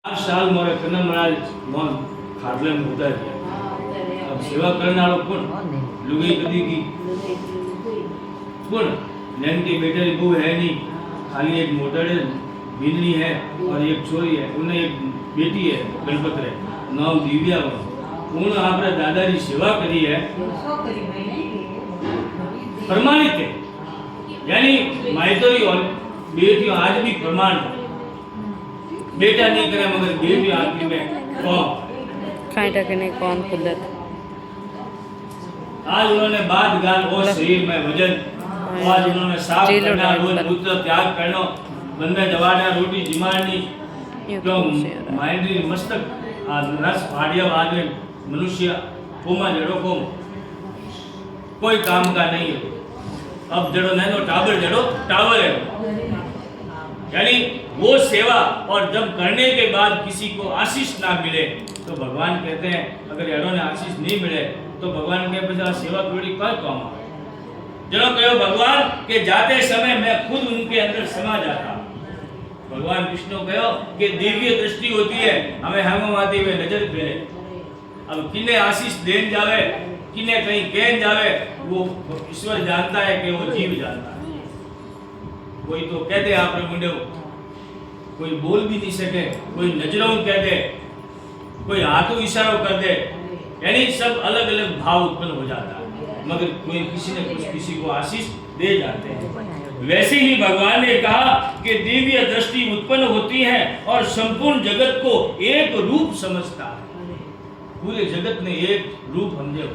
8 साल मोरे कन्ना महाराज मोन खाटले में उतर गया। अब सेवा करने वालों कौन? लुगाई कदी की कौन? नैन की बेटे की बहू है नहीं, खाली एक मोटड़े बिजली है और एक छोरी है, उन्हें एक बेटी है गणपत रे नाम दिव्या। उन्होंने आपने दादा की सेवा करी है, प्रमाणित है, यानी माइतरी और बेटी आज भी प्रमाण है। बेटा नहीं करे मगर बेटी आदमी में कौन कांटा के नहीं कौन खुदत। आज उन्होंने बात गाल और शरीर में वजन, आज उन्होंने साफ करना, रोज मूत्र त्याग करना, बंदे जवाना रोटी जिमानी, क्यों माइंडी मस्तक आज रस फाड़िया बाद में मनुष्य कोमा जड़ो को कोई काम का नहीं है। अब जड़ो नहीं तो टावर जड़ो टावर है, यानी वो सेवा। और जब करने के बाद किसी को आशीष ना मिले तो भगवान कहते हैं अगर यारों ने आशीष नहीं मिले तो भगवान के बजा सेवा थोड़ी कौन काम है। जनो कहो भगवान के जाते समय मैं खुद उनके अंदर समा जाता। भगवान विष्णु कहो कि दिव्य दृष्टि होती है, हमें हम आते हुए नजर फेरे। अब किन्ने आशीष देन जावे, किन्ने कहीं कहन जावे, वो ईश्वर जानता है कि वो जीव जानता है। कोई तो कहते आपने मुंडे, कोई बोल भी नहीं सके, कोई नजरों कह दे, कोई हाथों इशारों कर दे, यानी सब अलग अलग भाव उत्पन्न हो जाता है, मगर कोई किसी ने कुछ किसी को आशीष दे जाते हैं। वैसे ही भगवान ने कहा कि दिव्य दृष्टि उत्पन्न होती है और संपूर्ण जगत को एक रूप समझता है। पूरे जगत ने एक रूप समझे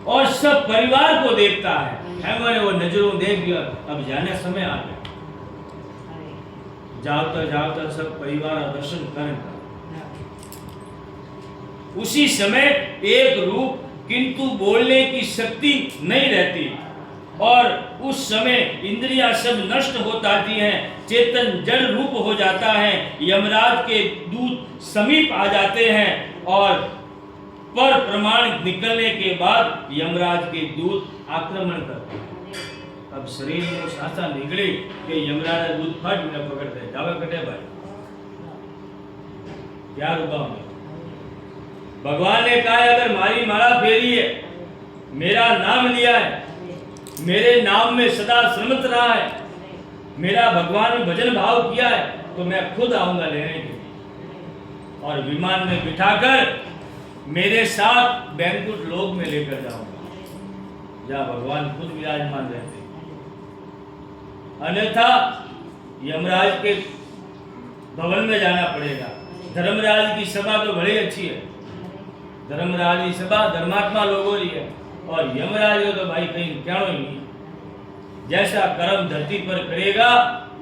और सब परिवार को देखता है। मैंने वो नजरों देख लिया, अब जाने समय आ गया, जाता जाता सब परिवार दर्शन करें। उसी समय एक रूप, किंतु बोलने की शक्ति नहीं रहती और उस समय इंद्रियां सब नष्ट हो जाती हैं, चेतन जड़ रूप हो जाता है। यमराज के दूत समीप आ जाते हैं और पर प्रमाण निकलने के बाद यमराज के दूत आक्रमण करते हैं। अब शरीर में सांसा निकले कि यमराज दूत फट न पकड़ते जावे कटे भाई क्या रुका में। भगवान ने कहा अगर मारी माला फेरी है, मेरा नाम लिया है, मेरे नाम में सदा श्रमत रहा है, मेरा भगवान में भजन भाव किया है, तो मैं खुद आऊंगा लेने के लिए और विमान में बिठाकर मेरे साथ बैंकुट लोक में लेकर जाऊंगा, जहां भगवान खुद विराजमान रहते। अन्यथा यमराज के भवन में जाना पड़ेगा। धर्मराज की सभा तो बड़ी अच्छी है, धर्मराज की सभा धर्मात्मा लोगों की है और यमराज को तो भाई कहीं क्या ही नहीं। जैसा कर्म धरती पर करेगा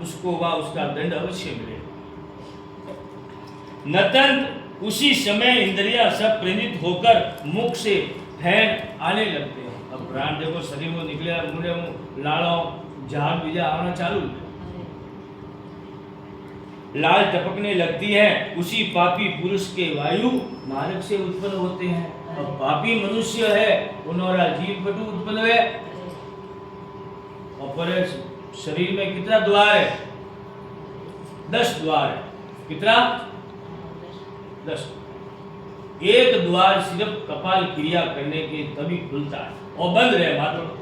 उसको वह उसका दंड अवश्य मिलेगा। नतंत उसी समय इंद्रियां सब प्रेरित होकर मुख से फैन आने लगते हैं। अब प्राण देखो शरीर में निकले, मुंडे मुंह लाड़ो झाग बीजा आना चालू, लाल टपकने लगती है। उसी पापी पुरुष के वायु मार्ग से उत्पन्न होते हैं। अब पापी मनुष्य है उन्होंने जीव पटु उत्पन्न हुए और पर शरीर में कितना द्वार है? 10 द्वार है। कितना? 10। एक द्वार सिर्फ कपाल क्रिया करने के तभी खुलता है और बंद रहे मात्र,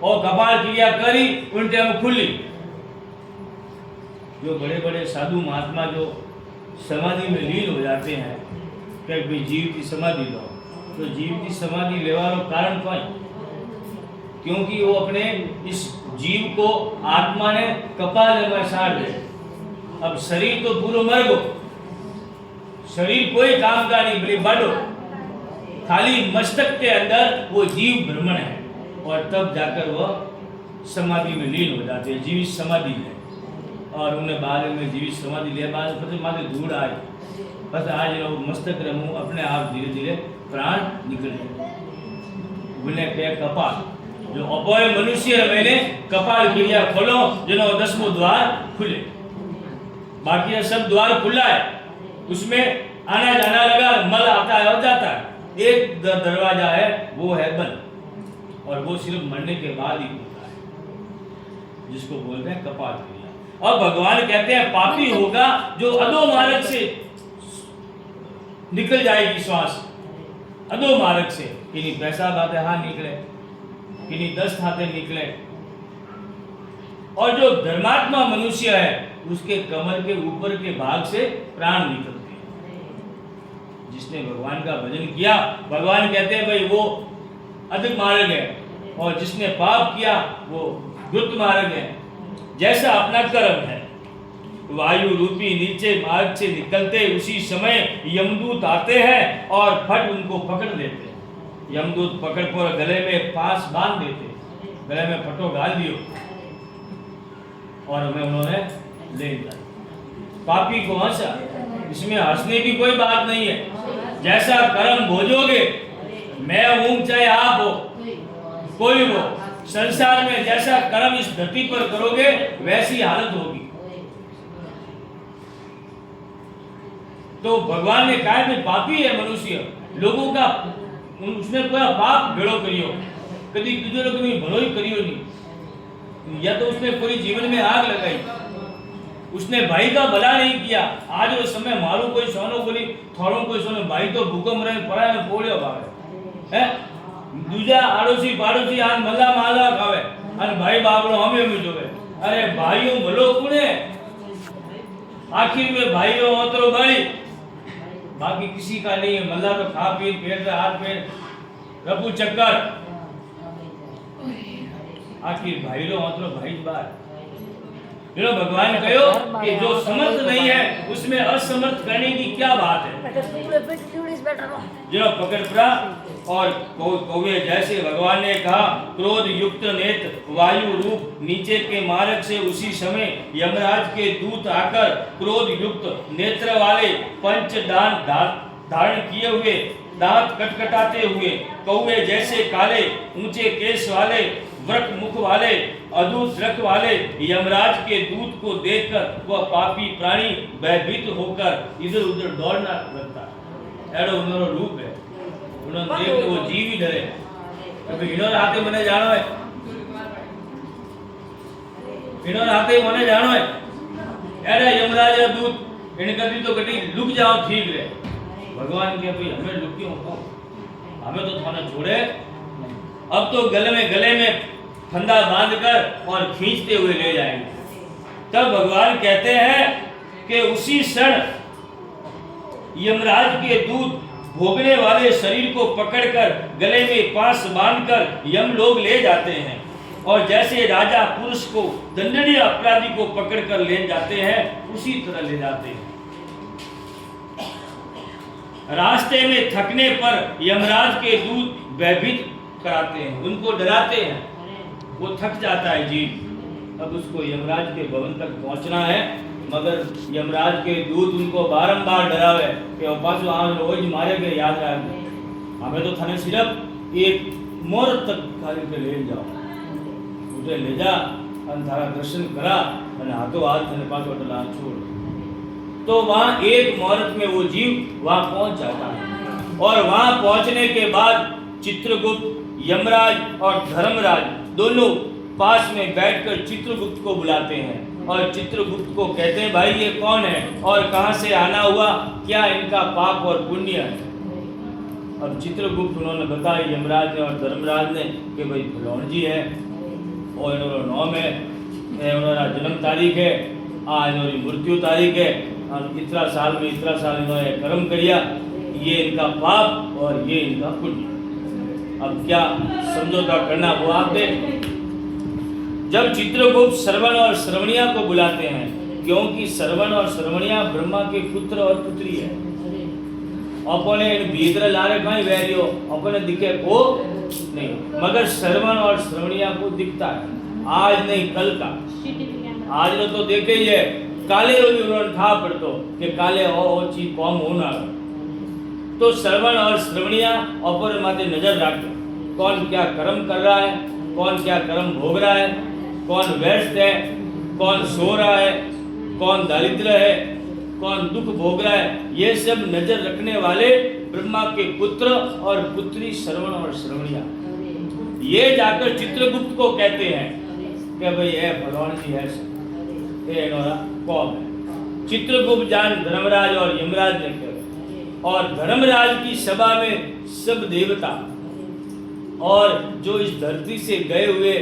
और कपाल क्रिया करी उल्टे में खुली। जो बड़े बड़े साधु महात्मा जो समाधि में लीन हो जाते हैं कि भाई जीव की समाधि लो, तो जीव की समाधि लेवा कारण कौन? क्योंकि वो अपने इस जीव को आत्मा ने कपाल में साड़ दे। अब शरीर तो पूरा मर गो, शरीर कोई काम का नहीं, बड़ी बढ़ो, खाली मस्तक के अंदर वो जीव भ्रमण है और तब जाकर वह समाधि में लीन हो जाते हैं। जीवित समाधि है और उन्हें बाद में जीवित समाधि ले बाद पता माथे धूड़ आए, बस आज लोग मस्तक रमू अपने आप धीरे धीरे प्राण निकल जाए। उन्हें कहे कपाल, जो अपोय मनुष्य है मैंने कपाल क्रिया खोलो, जिन्हों 10वां द्वार खुले, बाकी सब द्वार खुला है, उसमें आना जाना लगा, मल आता है और जाता है। एक दरवाजा है वो है बंद और वो सिर्फ मरने के बाद ही खुलता है, जिसको बोलते हैं कपाल क्रिया। और भगवान कहते हैं पापी होगा जो अधो मार्ग से निकल जाएगी श्वास, अधो मार्ग से, किन्हीं पैसा बातें हाँ निकले, किन्हीं 10 खाते निकले। और जो धर्मात्मा मनुष्य है उसके कमर के ऊपर के भाग से प्राण निकलते हैं। जिसने भगवान का भजन किया, भगवान कहते हैं भाई वो अधिक मार्ग है, और जिसने पाप किया वो द्रुत मार्ग है। जैसा अपना कर्म है, वायु रूपी नीचे मार्ग से निकलते उसी समय यमदूत आते हैं और फट उनको पकड़ लेते हैं। यमदूत पकड़ कर गले में पास बांध देते, गले में फटो गाल दियो और हमें उन्होंने ले लिया। पापी को हंसा, इसमें हंसने की कोई बात नहीं है। जैसा कर्म भोजोगे, मैं हूं चाहे आप हो, कोई हो, संसार में जैसा कर्म इस धरती पर करोगे वैसी हालत होगी। तो भगवान ने कहा कि पापी है मनुष्य, लोगों का उसने कोई पाप भेड़ो करियो, कभी दूसरे लोग कभी भलो ही करियो नहीं, या तो उसने पूरी जीवन में आग लगाई, उसने भाई का भला नहीं किया। आज वो समय मारो कोई सोनो बोली थोड़ो कोई सोनो, भाई तो भूकंप रहे पड़ा है पोड़ियो भावे है, दूजा आड़ोसी पाड़ोसी आन मल्ला माला खावे और भाई बाबलो हमें जोवे। अरे भाइयों भलो कुने, आखिर में भाइयों होतरो भाई, बाकी किसी का नहीं है। मल्ला तो खा पी पेट हाथ में रपू चक्कर, आखिर भाई लो होतरो भाई बार। भगवान कहो कि जो समर्थ नहीं है उसमें असमर्थ करने की क्या बात है। जो पकड़ पड़ा और कौवे जैसे भगवान ने कहा, क्रोध युक्त नेत्र वायु रूप नीचे के मार्ग से उसी समय यमराज के दूत आकर क्रोध युक्त नेत्र वाले पंच दान धारण किए हुए, दांत कटकटाते हुए, कौवे जैसे काले ऊंचे केश वाले, वृक मुख वाले, अद्भुत रख वाले यमराज के दूत को देखकर वह पापी प्राणी भयभीत होकर इधर उधर दौड़ना लगता है। एडो उन्होंने रूप है, उन्होंने देख के वो जीव ही डरे, क्योंकि इन्होंने हाथे मने जानो है, इन्होंने हाथे मने जानो है। एडा यमराज दूत इन कभी तो कटी लुक जाओ ठीक रहे। भगवान के भाई हमें लुकियों को, हमें तो थाना छोड़े, अब तो गले में फंदा बांधकर और खींचते हुए ले जाएंगे। तब भगवान कहते हैं कि उसी क्षण यमराज के दूत भोगने वाले शरीर को पकड़कर गले में पास बांधकर यम लोग ले जाते हैं, और जैसे राजा पुरुष को दंडनीय अपराधी को पकड़कर ले जाते हैं उसी तरह ले जाते हैं। रास्ते में थकने पर यमराज के दूत भयभीत कराते हैं, उनको डराते हैं, वो थक जाता है जी। अब उसको यमराज के भवन तक पहुंचना है, मगर यमराज के दूत उनको बारंबार डरावे कि पास रोज मारे गए, याद रखना, हमें तो थाने सिर्फ एक मोर तक खाली के ले जाओ, उसे ले जा और थारा दर्शन करा और हाथों हाथ थाने पास वटला छोड़। तो वहां एक मुहूर्त में वो जीव वहां पहुंच जाता है, और वहां पहुंचने के बाद चित्रगुप्त, यमराज और धर्मराज दोनों पास में बैठकर चित्रगुप्त को बुलाते हैं और चित्रगुप्त को कहते हैं भाई ये कौन है और कहां से आना हुआ, क्या इनका पाप और पुण्य है। अब चित्रगुप्त उन्होंने बताया यमराज ने और धर्मराज ने कि भाई फलौन जी है, और इन्होंने नाम है, इन्होंने जन्म तारीख है, आज इन्होंने मृत्यु तारीख है, और इतना साल में इतना साल इन्होंने कर्म किया, ये इनका पाप और ये इनका पुण्य। अब क्या समझौता करना वो आप देख। जब चित्रगुप्त श्रवण और श्रवणिया को बुलाते हैं, क्योंकि श्रवण और श्रवणिया ब्रह्मा के पुत्र और पुत्री है, अपने भीतर लारे कहीं वैरियो अपने दिखे को नहीं, मगर श्रवण और श्रवणिया को दिखता है, आज नहीं कल का। आज नो तो देखे ही है, काले रोज उन्होंने था पड़तो कि काले ओ चीज कौम होना। तो श्रवण और श्रवणिया अपने माथे नजर रखो, कौन क्या कर्म कर रहा है, कौन क्या कर्म भोग रहा है, कौन व्यस्त है, कौन सो रहा है, कौन दारिद्र है, कौन दुख भोग रहा है, ये सब नजर रखने वाले ब्रह्मा के पुत्र और पुत्री श्रवण और श्रवणिया। ये जाकर चित्रगुप्त को कहते हैं कि भाई ये भगवान जी है, ये एनोरा कौम है। चित्रगुप्त जान धर्मराज और यमराज ने कहे, और धर्मराज की सभा में सब देवता और जो इस धरती से गए हुए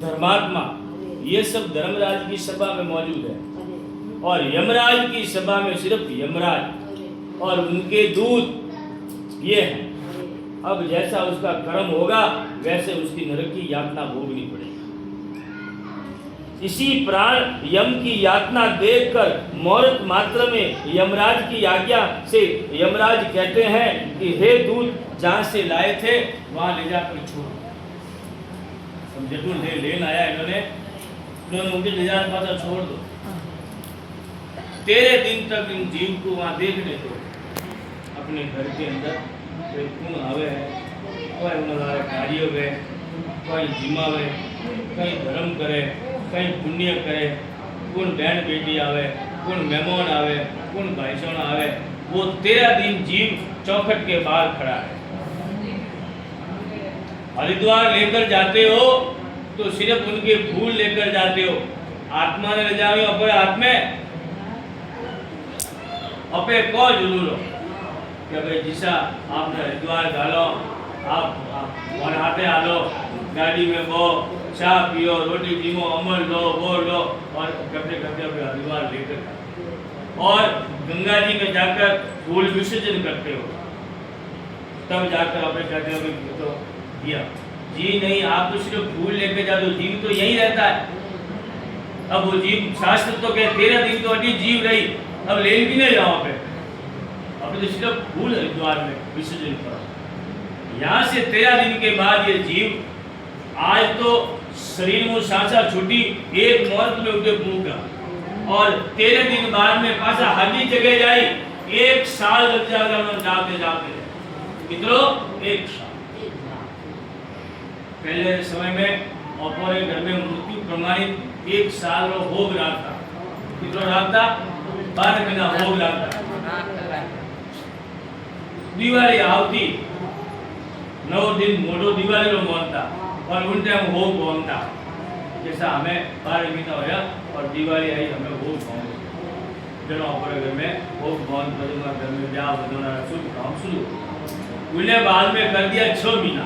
धर्मात्मा, ये सब धर्मराज की सभा में मौजूद है। और यमराज की सभा में सिर्फ यमराज और उनके दूत ये हैं। अब जैसा उसका कर्म होगा वैसे उसकी नरक की यातना भोगनी पड़ेगी। इसी प्राण यम की यातना देखकर मुहूर्त मात्र में यमराज की आज्ञा से यमराज कहते हैं कि हे दूत, जहां से लाए थे वहां ले जाकर छोड़। समझे, लेन आया इन्होंने उनके ले जाकर पासा छोड़ दो। 13 दिन तक इन जीव को वहां देखने दो। अपने घर के अंदर कोई खून आवे है, कोई उन्होंने कार्य हुए, कोई जिमावे, कहीं धर्म करे, कहीं पुण्य करे, कौन बहन बेटी आवे, कौन मेहमान आवे, कौन भाईसोन आवे, वो 13 दिन जीव चौखट के बाहर खड़ा है। हरिद्वार लेकर जाते हो तो सिर्फ उनके फूल लेकर जाते हो, आत्मा ने ले जाओ अपने हाथ में अपे को जुलूलो कि भाई जिसा आपने हरिद्वार डालो, आप वन हाथे आलो, गाड़ी में वो चाय पियो, रोटी जीमो, अमल लो, वो लो, और कपड़े कपड़े अपने हरिद्वार लेकर और गंगा जी में जाकर फूल विसर्जन करते हो, तब जाकर अपने कहते हो कि तो दिया जी नहीं, आप तो सिर्फ फूल लेके जाओ, जीव तो यही रहता है। अब वो जीव शास्त्र तो कहे 13 दिन तो अटी जीव रही, अब ले भी नहीं जाओ पे, अब तो सिर्फ फूल हरिद्वार में विसर्जन करो। यहाँ से 13 दिन के बाद ये जीव आज तो शरीर में सांसा छूटी, एक मुहूर्त में उठे मुँह और 13 दिन बाद में पासा हाजी जगह जाई, 1 साल लग जाएगा उन्होंने जाते जाते। मित्रों 1 साल पहले समय में अपने घर में मृत्यु प्रमाणित 1 साल रो भोग राखता। कितनो राखता? 12 महीना भोग राखता। दिवाली आवती 9 दिन मोटो दिवाली रो मानता और उन टाइम भोग मानता। जैसा हमें 12 महीना होया और दिवाली आई हमें भोग मानते। जनो अपने घर में भोग मान करूंगा, घर में ब्याह बनाना शुरू काम शुरू। उन्हें बाद में कर दिया 6 महीना।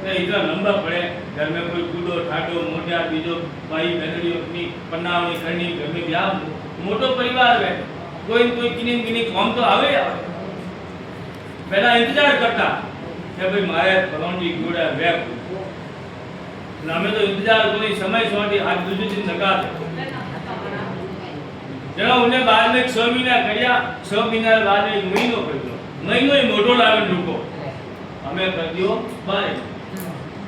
इतना लंबा पड़े, घर में कोई कूदो ठाटो मोटा बीजो भाई बहनी अपनी पन्नावनी करनी, घर में ब्याह मोटो परिवार है, कोई किनी काम तो आवे पहला इंतजार करता कि भाई मारे फलानी गुड़ा वे हमें तो इंतजार कोई समय सोटी आज दूसरी दिन लगा जना उन्हें बाद में 6 महीना करिया, 6 महीना बाद में 1 महीनो कर महीनो ही मोटो लागे रुको हमें कर दियो 12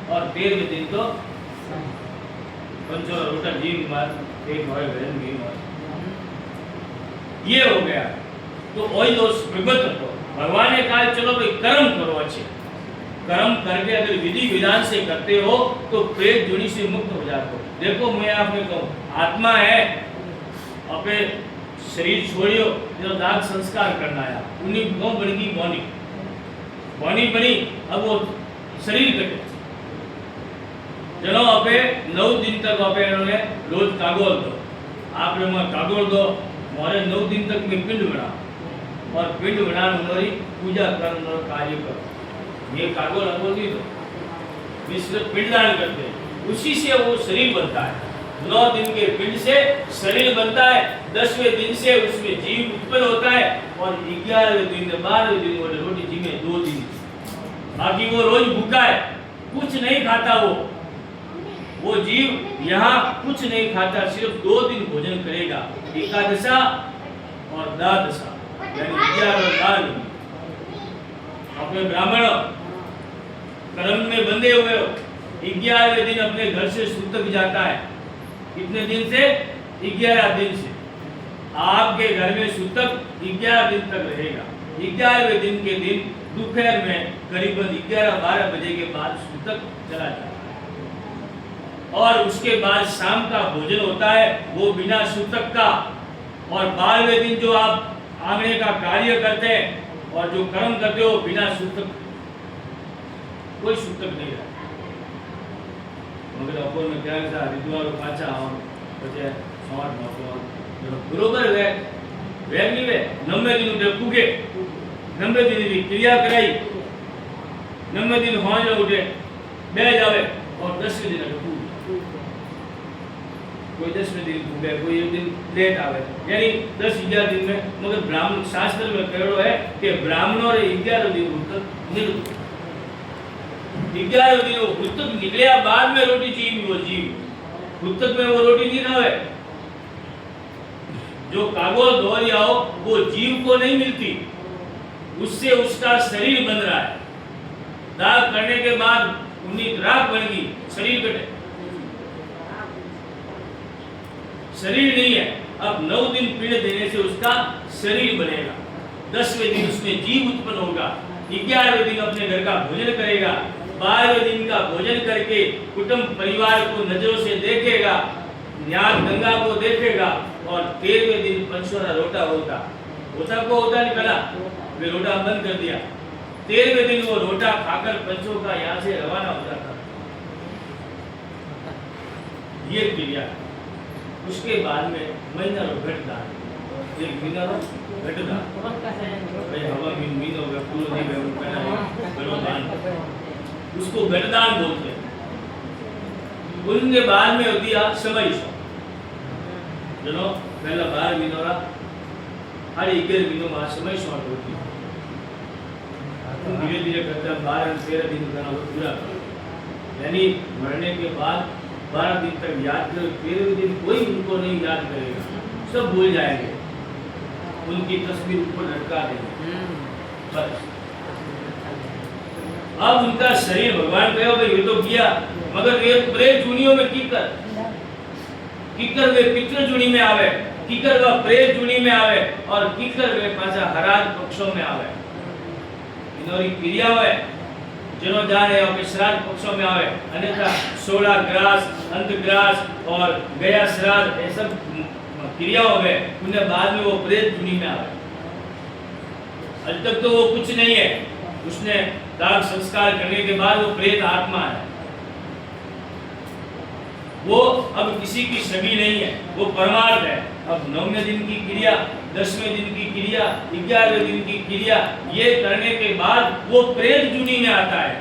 और 13वें दिन तो पंचो रोटा जीव मार एक मारे बहन भी मार ये हो गया। तो वही दोष विगत हो भगवान ने कहा चलो भाई कर्म करो, अच्छे कर्म करके अगर विधि विधान से करते हो तो प्रेत जुनी से मुक्त हो जाते हो। देखो मैं आपने कहूँ आत्मा है, अपने शरीर छोड़ियो जो दाग संस्कार करना है, उन्हीं गाँव बनेगी बॉनी बॉनी बनी, अब वो शरीर कटे चलो अपे 9 दिन तक अपे इन्होंने रोज कागोल दो, आप लोग कागोल दो मोरे 9 दिन तक में पिंड बना और पिंड बना उन्होंने पूजा कर कार्य करो। ये कागोल अगोल नहीं दो, विश्व पिंडदान करते हैं, उसी से वो शरीर बनता है। 9 दिन के पिंड से शरीर बनता है, 10वें दिन से उसमें जीव उत्पन्न होता है और 11वें दिन 12वें दिन वो रोटी जी में 2 दिन, बाकी वो रोज भूखा है, कुछ नहीं खाता। वो जीव यहाँ कुछ नहीं खाता, सिर्फ 2 दिन भोजन करेगा, एकादशा और द्वादशा यानी 11 और 12। अपने ब्राह्मण कर्म में बंधे हुए हो, 11वें दिन अपने घर से सूतक जाता है। कितने दिन से? 11 दिन से। आपके घर में सूतक 11 दिन तक रहेगा। 11वें दिन के दिन दोपहर में करीबन 11-12 बजे के बाद सूतक चला जाता है और उसके बाद शाम का भोजन होता है वो बिना सूतक का। और 12वें दिन जो आप आंगने का कार्य करते हैं और जो कर्म करते हो बिना सूतक, कोई सूतक नहीं रहता। मगर अपोर में क्या हरिद्वार पाचा પછી शॉर्ट नोको बरोबर वे वेग नहीं वे 90 दिन उठे कूके 90 दिन की क्रिया कराई 90 दिन हो उठे बे जावे और 10वें दिन कूके कोई 10वें दिन कूके कोई एक दिन लेट आवे यानी 10-11 दिन में मगर ब्राह्मण शास्त्र में कहो है कि ब्राह्मणों रे 11 दिन उठक नहीं 11 दिन वो पुस्तक निकलिया बाद में रोटी चाहिए वो जीव पुस्तक में वो रोटी नहीं खावे जो कागज दोहरिया हो वो जीव को नहीं मिलती उससे उसका शरीर बन रहा है दाग करने के बाद उन्हीं राख बन गई शरीर कटे शरीर नहीं है अब 9 दिन पिंड देने से उसका शरीर बनेगा 10वें दिन उसमें जीव उत्पन्न होगा 11वें दिन अपने घर का भोजन करेगा 12वें दिन का भोजन करके कुटुंब परिवार को नजरों से देखेगा न्याय गंगा को देखेगा और 13वें दिन पंचोरा रोटा होता को होता निकला वे रोटा बंद कर दिया 13वें दिन वो रोटा खाकर पंचों का यहाँ से रवाना हो जाता ये क्रिया उसके बाद में महीना घटदान एक महीना घटदान भाई हवा मीनो वे पूरा नहीं वे पहला घटदान उसको घटदान बोलते हैं उनके बाद में होती है समय जनो पहला 12 महीनों रा हर 11 महीनों में समय शॉर्ट होती है धीरे धीरे करते हैं 12-13 दिन का पूरा यानी मरने के बाद 12 दिन तक याद करो 13वें दिन कोई उनको नहीं याद करेगा सब भूल जाएंगे उनकी तस्वीर ऊपर लटका देंगे बस अब उनका शरीर भगवान कहो भाई ये तो किया मगर ये प्रेत जूनियों में कीकर वे पितृ जूनी में आवे कीकर व प्रेत जूनी में आवे और कीकर वे पाछा हराज पक्षों में आवे इनोरी क्रिया है जनो जाने और श्राद्ध पक्षों में आवे अन्यथा 16 ग्रास अंतग्रास और गया श्राद्ध ये सब क्रिया हो गए उन्हें बाद में वो प्रेत जूनी में आवे अभी तक तो वो कुछ नहीं है उसने दाग संस्कार करने के बाद वो प्रेत आत्मा है वो अब किसी की छवि नहीं है वो परमार्थ है अब 9वें दिन की क्रिया 10वें दिन की क्रिया 11वें दिन की क्रिया ये करने के बाद वो प्रेत जूनी में आता है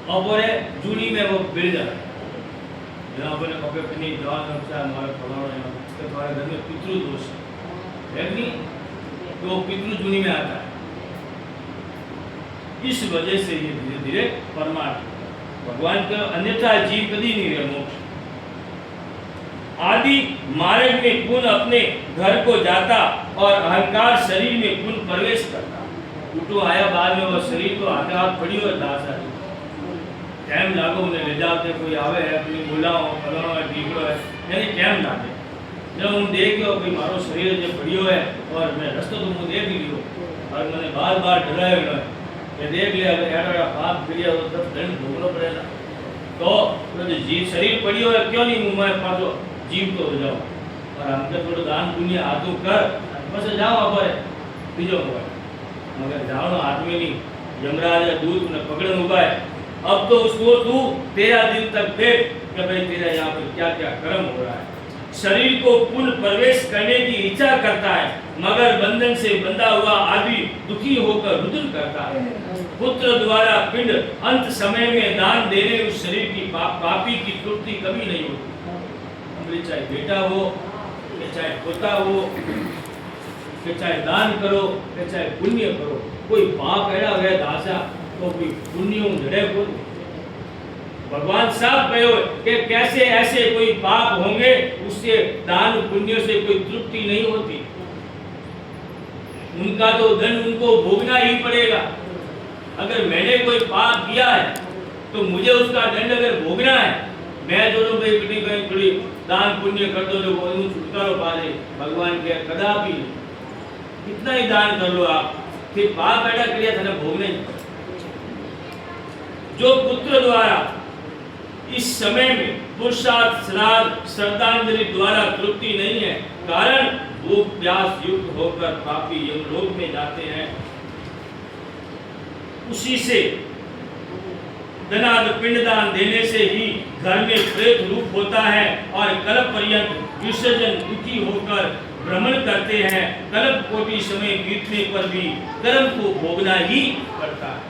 और बोले जूनी में वो गिर जाता है जहाँ बोले कभी अपनी जवान रक्षा हमारे फलाना तो तुम्हारे घर में पितृ दोष है नहीं तो वो पितृ जूनी में आता है इस वजह से ये धीरे धीरे परमार्थ भगवान का अन्यथा जीव कभी नहीं रहे मोक्ष आदि मार्ग में पुन अपने घर को जाता और अहंकार शरीर में पुन प्रवेश करता उठो आया बाद में वो शरीर को हाथ हाथ पड़ी और दास है टाइम लागो उन्हें ले जाते कोई आवे है अपनी बुलाओ फलाओ है ढीकड़ो है यानी टाइम लागे जब हम देखो कोई मारो शरीर जो पड़ियो है और मैं रास्ता तो मुझे देख लियो और मैंने बार बार डरायो है ये देख लिया अगर यार पाप क्रिया हो तब दंड भोगना पड़ेगा तो जीव शरीर पड़ियो है क्यों नहीं मुंह में पाछो जीव तो हो जाओ और हमके थोड़ा दान पुण्य आदू कर बस जाओ अबर बीजो हुआ मगर जाओ आदमी नहीं यमराज दूध ने पकड़न उबा है अब तो उसको तू 13 दिन तक देख कि भाई तेरा यहाँ पर क्या क्या कर्म हो रहा है शरीर को पुनः प्रवेश करने की इच्छा करता है मगर बंधन से बंधा हुआ आदमी दुखी होकर रुदन करता है पुत्र द्वारा पिंड अंत समय में दान देने उस शरीर की पापी की तृप्ति कभी नहीं होती चाहे बेटा हो चाहे पोता हो चाहे दान करो चाहे पुण्य करो कोई पाप एड़ा गया दासा तो कोई पुण्य जड़े को भगवान साहब कहो कि कैसे ऐसे कोई पाप होंगे उससे दान पुण्य से कोई तृप्ति नहीं होती उनका तो दंड उनको भोगना ही पड़ेगा अगर मैंने कोई पाप किया है तो मुझे उसका दंड अगर भोगना है मैं दोनों भाई बेटी कहीं थोड़ी दान पुण्य कर दो जो बोलूं छुटकारो पा ले भगवान के कदापि कितना ही दान कर लो आप फिर पाप पैदा क्रिया था भोगने जो पुत्र द्वारा इस समय में पुरुषार्थ श्राद्ध श्रद्धांजलि द्वारा तृप्ति नहीं है कारण भूख प्यास युक्त होकर पापी यमलोक में जाते हैं उसी से दनाद पिंडदान देने से ही घर में प्रेत रूप होता है और कल्प पर्यंत विसर्जन दुखी होकर भ्रमण करते हैं। कल्प कोटि समय बीतने पर भी कर्म को भोगना ही पड़ता है।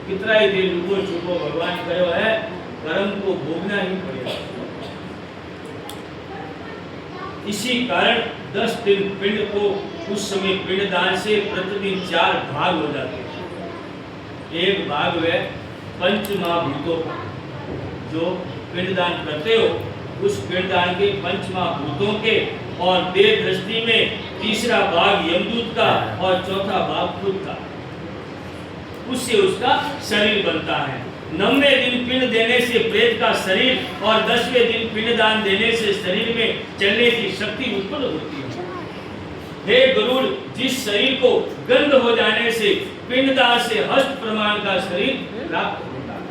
कितना ही देर रुको छुपो भगवान कहो है, कर्म को भोगना ही पड़ेगा। इसी कारण 10 दिन पिंड को उस समय पिंडदान से प्रतिदिन 4 भाग हो जाते हैं। एक भाग वे पंचमहाभूतों का, जो पिंडदान करते हो उस पिंडदान के पंचमहाभूतों के, और देह दृष्टि में तीसरा भाग यमदूत का और चौथा भाग खुद का, उससे उसका शरीर बनता है। 9वें दिन पिंड देने से प्रेत का शरीर और 10वें दिन पिंडदान देने से शरीर में चलने की शक्ति उत्पन्न होती है। हे गरुड़, जिस शरीर को गंध हो जाने से पिंडदान से हस्त प्रमाण का शरीर प्राप्त होता है।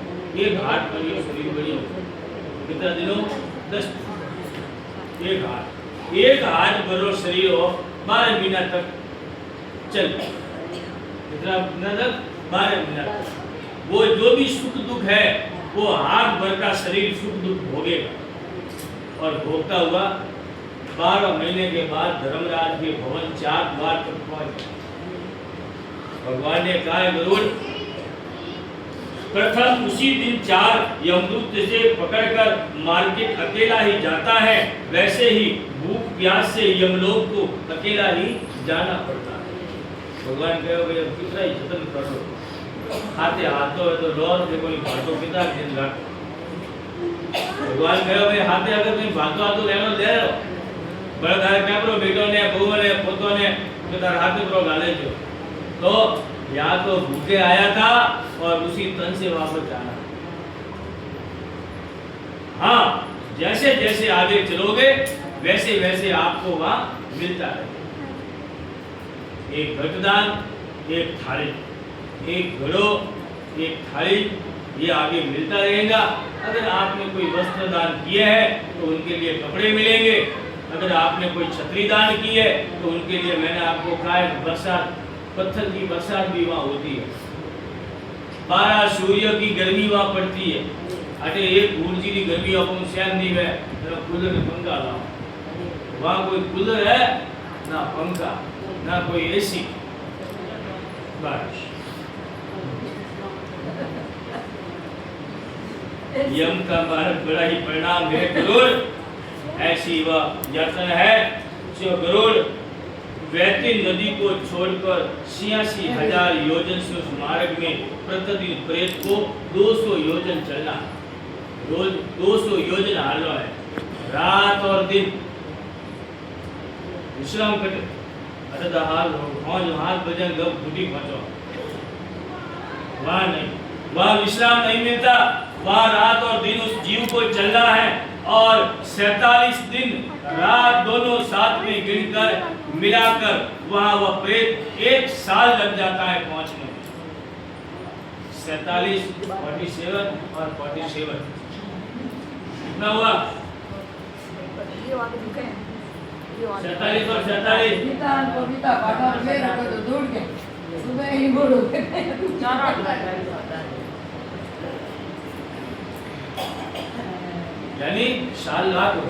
एक हाथ बढ़ियो शरीर बढ़ियो, कितना दिनों 10, एक हाथ भरो शरीर हो 12 महीना तक चल, कितना महीना तक 12 महीना तक। वो जो भी सुख दुख है वो हाथ भर का शरीर सुख दुख भोगेगा, और भोगता हुआ 12 महीने के बाद धर्मराज के भवन 4 द्वार तक पहुंच। भगवान ने कहा गरुड़, प्रथम उसी दिन 4 यमदूत से पकड़कर मार्केट अकेला ही जाता है, वैसे ही भूख प्यास से यमलोक को अकेला ही जाना पड़ता है। भगवान कहे कितना ही जतन करो, खाते हाथों है तो लौट के कोई भाटो कितना दिन रात। भगवान कहे भाई हाथे अगर कोई भाटो हाथों ले लो बड़ा धारे क्या करो, बेटो ने बहू ने पोतों ने तो तार हाथे करो गाले जो, तो या तो भूखे आया था और उसी तन से वापस जाना। हाँ, जैसे जैसे आगे चलोगे वैसे वैसे आपको वहां मिलता है। एक घटदान, एक थाली, एक घड़ो, एक थाली, ये आगे मिलता रहेगा। अगर आपने कोई वस्त्र दान किया है तो उनके लिए कपड़े मिलेंगे। अगर आपने कोई छतरी दान की है तो उनके लिए, मैंने आपको कहा है, बरसात, पत्थर की बरसात भी वहाँ होती है। 12 सूर्य की गर्मी वहाँ पड़ती है। अरे एक ऊर्जी की गर्मी अपन सहन नहीं है, कूलर में पंखा लाओ। वहाँ कोई कूलर है ना, पंखा ना, कोई एसी, बस। यम का मार्ग बड़ा ही परिणाम है गरुड़। ऐसी वह यातना है जो गरुड़ वैती नदी को छोड़कर 86,000 योजन से उस मार्ग में प्रतिदिन प्रेत को 200 योजन चलना, रोज 200 योजन हालो है, रात और दिन विश्राम कर। अरे हाथ भजन गप घुटी पहुंचो, वहां नहीं, वहां विश्राम नहीं मिलता, वहां रात और दिन उस जीव को चलना है। और 47 दिन रात दोनों साथ में गिनकर मिलाकर वहां वह प्रेत 1 साल लग जाता है पहुंचने में। 47, 47 और 47 कितना हुआ? 47 और 47 यानी साल लाख हो,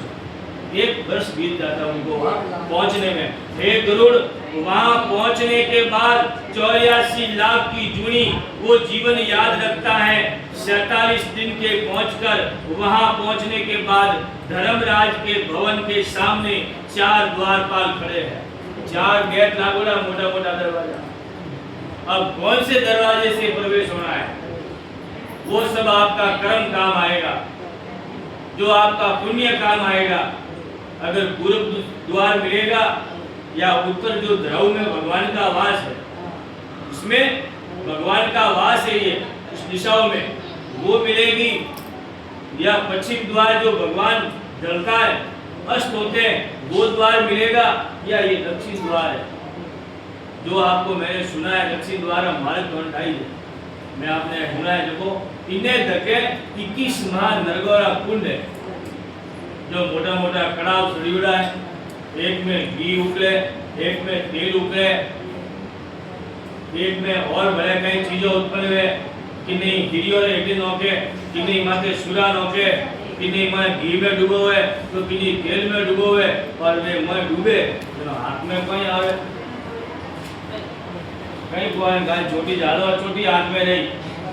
1 वर्ष बीत जाता उनको वहां पहुंचने में। हे गरुड़, वहां पहुंचने के बाद 84 लाख की जुनी वो जीवन याद रखता है। 47 दिन के पहुंचकर वहां पहुंचने के बाद धर्मराज के भवन के सामने 4 द्वारपाल खड़े हैं, 4 गेट लागोड़ा, मोटा मोटा दरवाजा। अब कौन से दरवाजे से प्रवेश होना है वो सब आपका कर्म काम आएगा, जो आपका पुण्य काम आएगा। अगर पूर्व द्वार मिलेगा या उत्तर जो ध्रुव में भगवान का वास है, इसमें भगवान का वास है, ये इस दिशाओं में वो मिलेगी, या पश्चिम द्वार जो भगवान जलता है, अस्त होते हैं, वो द्वार मिलेगा, या ये दक्षिण द्वार है जो आपको मैंने सुना है दक्षिण द्वार मार्ग ढूंढाई है। मैं आपने सुना है, देखो इन्हें धके 21 नरगौरा कुंड है, जो मोटा मोटा कड़ाव सड़ीड़ा है, एक में घी उकले, एक में तेल उकले, एक में और भले कई चीजों उत्पन्न हुए कि नहीं गिरियों ने एक दिन होके कि नहीं माथे सुरा नोके, किन्हीं में घी में डूबो है तो किन्हीं तेल में डूबो है, और वे मैं डूबे तो हाथ में कहीं आवे, कहीं कोई गाय छोटी ज्यादा छोटी हाथ में नहीं,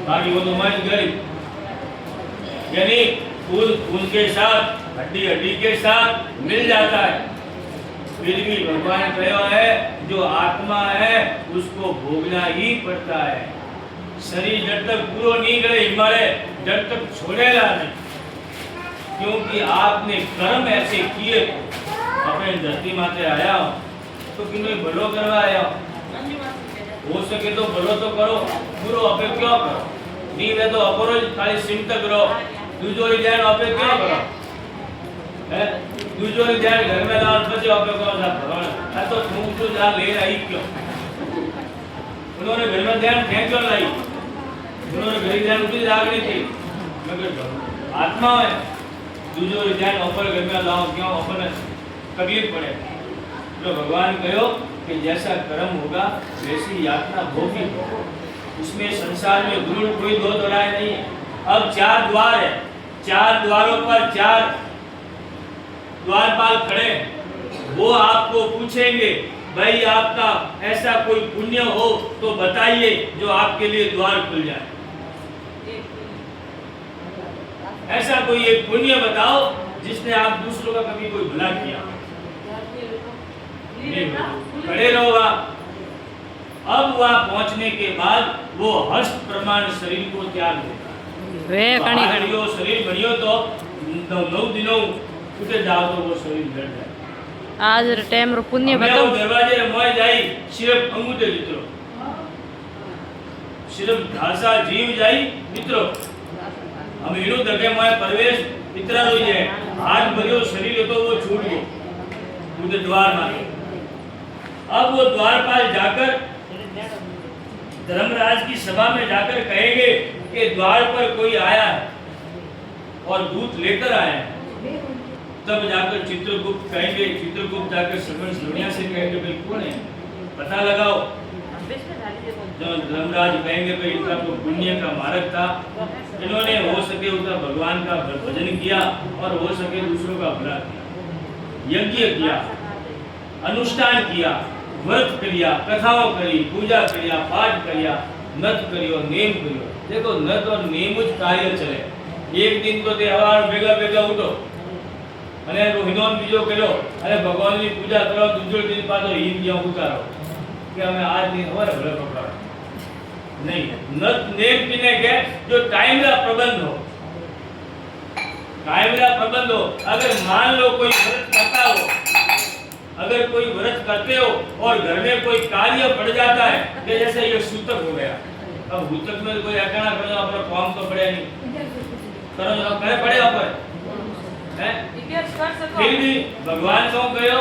बाकी वो तो मच गई। यानी खून खून के साथ, हड्डी हड्डी के साथ मिल जाता है। फिर भी भगवान कहा है जो आत्मा है उसको भोगना ही पड़ता है। शरीर जब तक पूरा नहीं करे हिमालय जब तक छोड़ेगा नहीं, क्योंकि आपने कर्म ऐसे किए। अपने धरती माते आया हो तो किन्हीं भलो करवा आया हो सके तो भलो तो करो, बुरो अपे क्यों करो, नहीं वे तो अपरो खाली सिमत करो, दूजोरी ध्यान अपे क्यों करो है, दूजोरी ध्यान घर में लाओ बचे अपे करो ना भगवान है तो तुम तो जा ले आई क्यों, उन्होंने घर में ध्यान फेंक क्यों लाई, उन्होंने घर ध्यान उठी जागनी थी, मगर आत्मा है दूजोरी ध्यान ऊपर घर में लाओ क्यों, अपने तकलीफ पड़े। तो भगवान कहो कि जैसा कर्म होगा वैसी यातना भोगी होगा, इसमें संसार में गुरु कोई दो दोहराए नहीं है। अब 4 द्वार है, 4 द्वारों पर 4 द्वारपाल खड़े, वो आपको पूछेंगे भाई आपका ऐसा कोई पुण्य हो तो बताइए जो आपके लिए द्वार खुल जाए, ऐसा कोई एक पुण्य बताओ जिसने आप दूसरों का कभी कोई भला किया, खड़े रहोगा। अब वहां पहुंचने के बाद वो हस्त प्रमाण शरीर को त्याग देगा, शरीर बनियो तो 9 दिनों उठे जाओ तो वो शरीर लड़ जाए। आज टाइम रो पुण्य बताओ, दरवाजे मोय जाई सिर्फ अंगूठे मित्रों, सिर्फ धासा जीव जाई मित्रों, हम इनु दगे मोय प्रवेश मित्रा रोई है, हाथ भरियो शरीर तो वो छूट गयो उनके द्वार में। अब वो द्वारपाल जाकर धर्मराज की सभा में जाकर कहेंगे कि द्वार पर कोई आया है और दूत लेकर आया है, तब जाकर चित्रगुप्त कहेंगे, चित्रगुप्त जाकर श्रवण दुनिया से कहेंगे भाई कौन है पता लगाओ। तो धर्मराज कहेंगे भाई इनका तो पुण्य का मार्ग था, इन्होंने हो सके उतना भगवान का भजन किया और हो सके दूसरों का भला किया, यज्ञ किया, अनुष्ठान किया, व्रत किया, कथाओं करी, पूजा किया, पाठ किया, नत करियो, नेम करियो। देखो नत और नेम ज कार्य चले। एक दिन तो तहेवार भेगा भेगा उठो અને રોહિનોન બીજો કર્યો અને ભગવાનની પૂજા કરો, दूसरे दिन पाછો હિમ જ્યાં ઉતારો કે અમે આજ दिन हमारे भले कपड़ा नहीं, नत नेम किने के जो टाइम का प्रबंध हो, टाइम का प्रबंध हो। अगर मान लो कोई व्रत करता हो, अगर कोई व्रत करते हो और घर में कोई कार्य पड़ जाता है कि जैसे ये सूतक हो गया, अब सूतक में कोई अकाना करो अपना काम तो पड़े नहीं करो जो करे पड़े ऊपर है, फिर भी भगवान को कहो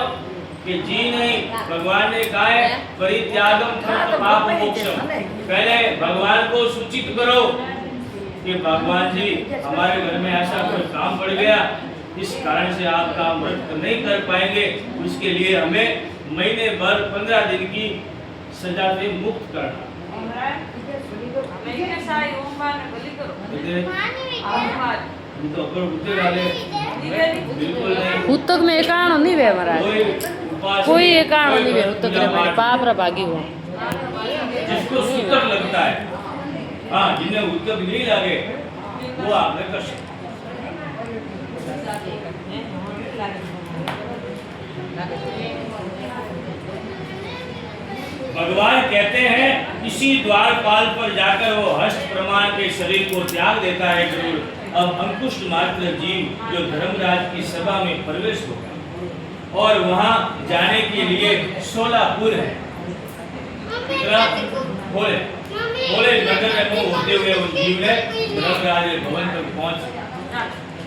कि जी नहीं, भगवान ने कहा है परित्यागम पाप मोक्षम, पहले भगवान को सूचित करो कि भगवान जी हमारे घर में ऐसा कोई काम पड़ गया, इस कारण से आप काम व्रत नहीं कर पाएंगे, उसके लिए हमें महीने भर 15 दिन की सजा से मुक्त करना। तो अगर उठे वाले बिल्कुल नहीं, उतक में एकाणो नहीं वे महाराज, कोई एकाणो नहीं वे उतक रे मेरे पाप रा भागी हो, जिसको सूतक लगता है, हाँ जिन्हें उतक नहीं लगे वो आपने कर सकते। भगवान कहते हैं इसी द्वारपाल पर जाकर वो हस्त प्रमाण के शरीर को त्याग देता है जरूर। अब अंकुश मात्र जीव जो धर्मराज की सभा में प्रवेश होगा और वहां जाने के लिए 16 पुर है, भोले नगर में होते हुए उस जीव ने धर्मराज भवन तक पहुंच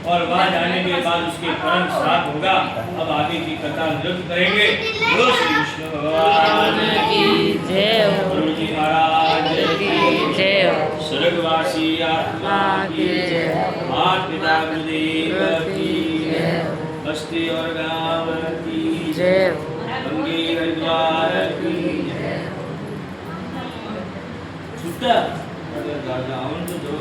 और वहां जाने के बाद उसके परम श्राद्ध होगा। अब आगे की कथा नृत्य करेंगे। बोलो श्री विष्णु भगवान की जय, गुरु जी महाराज की जय, स्वर्गवासी आत्मा की जय, माता पिता गुरुदेव की जय, बस्ती और गांव की जय, गंगे हरिद्वार की जय। छुट्टा अगर राजा तो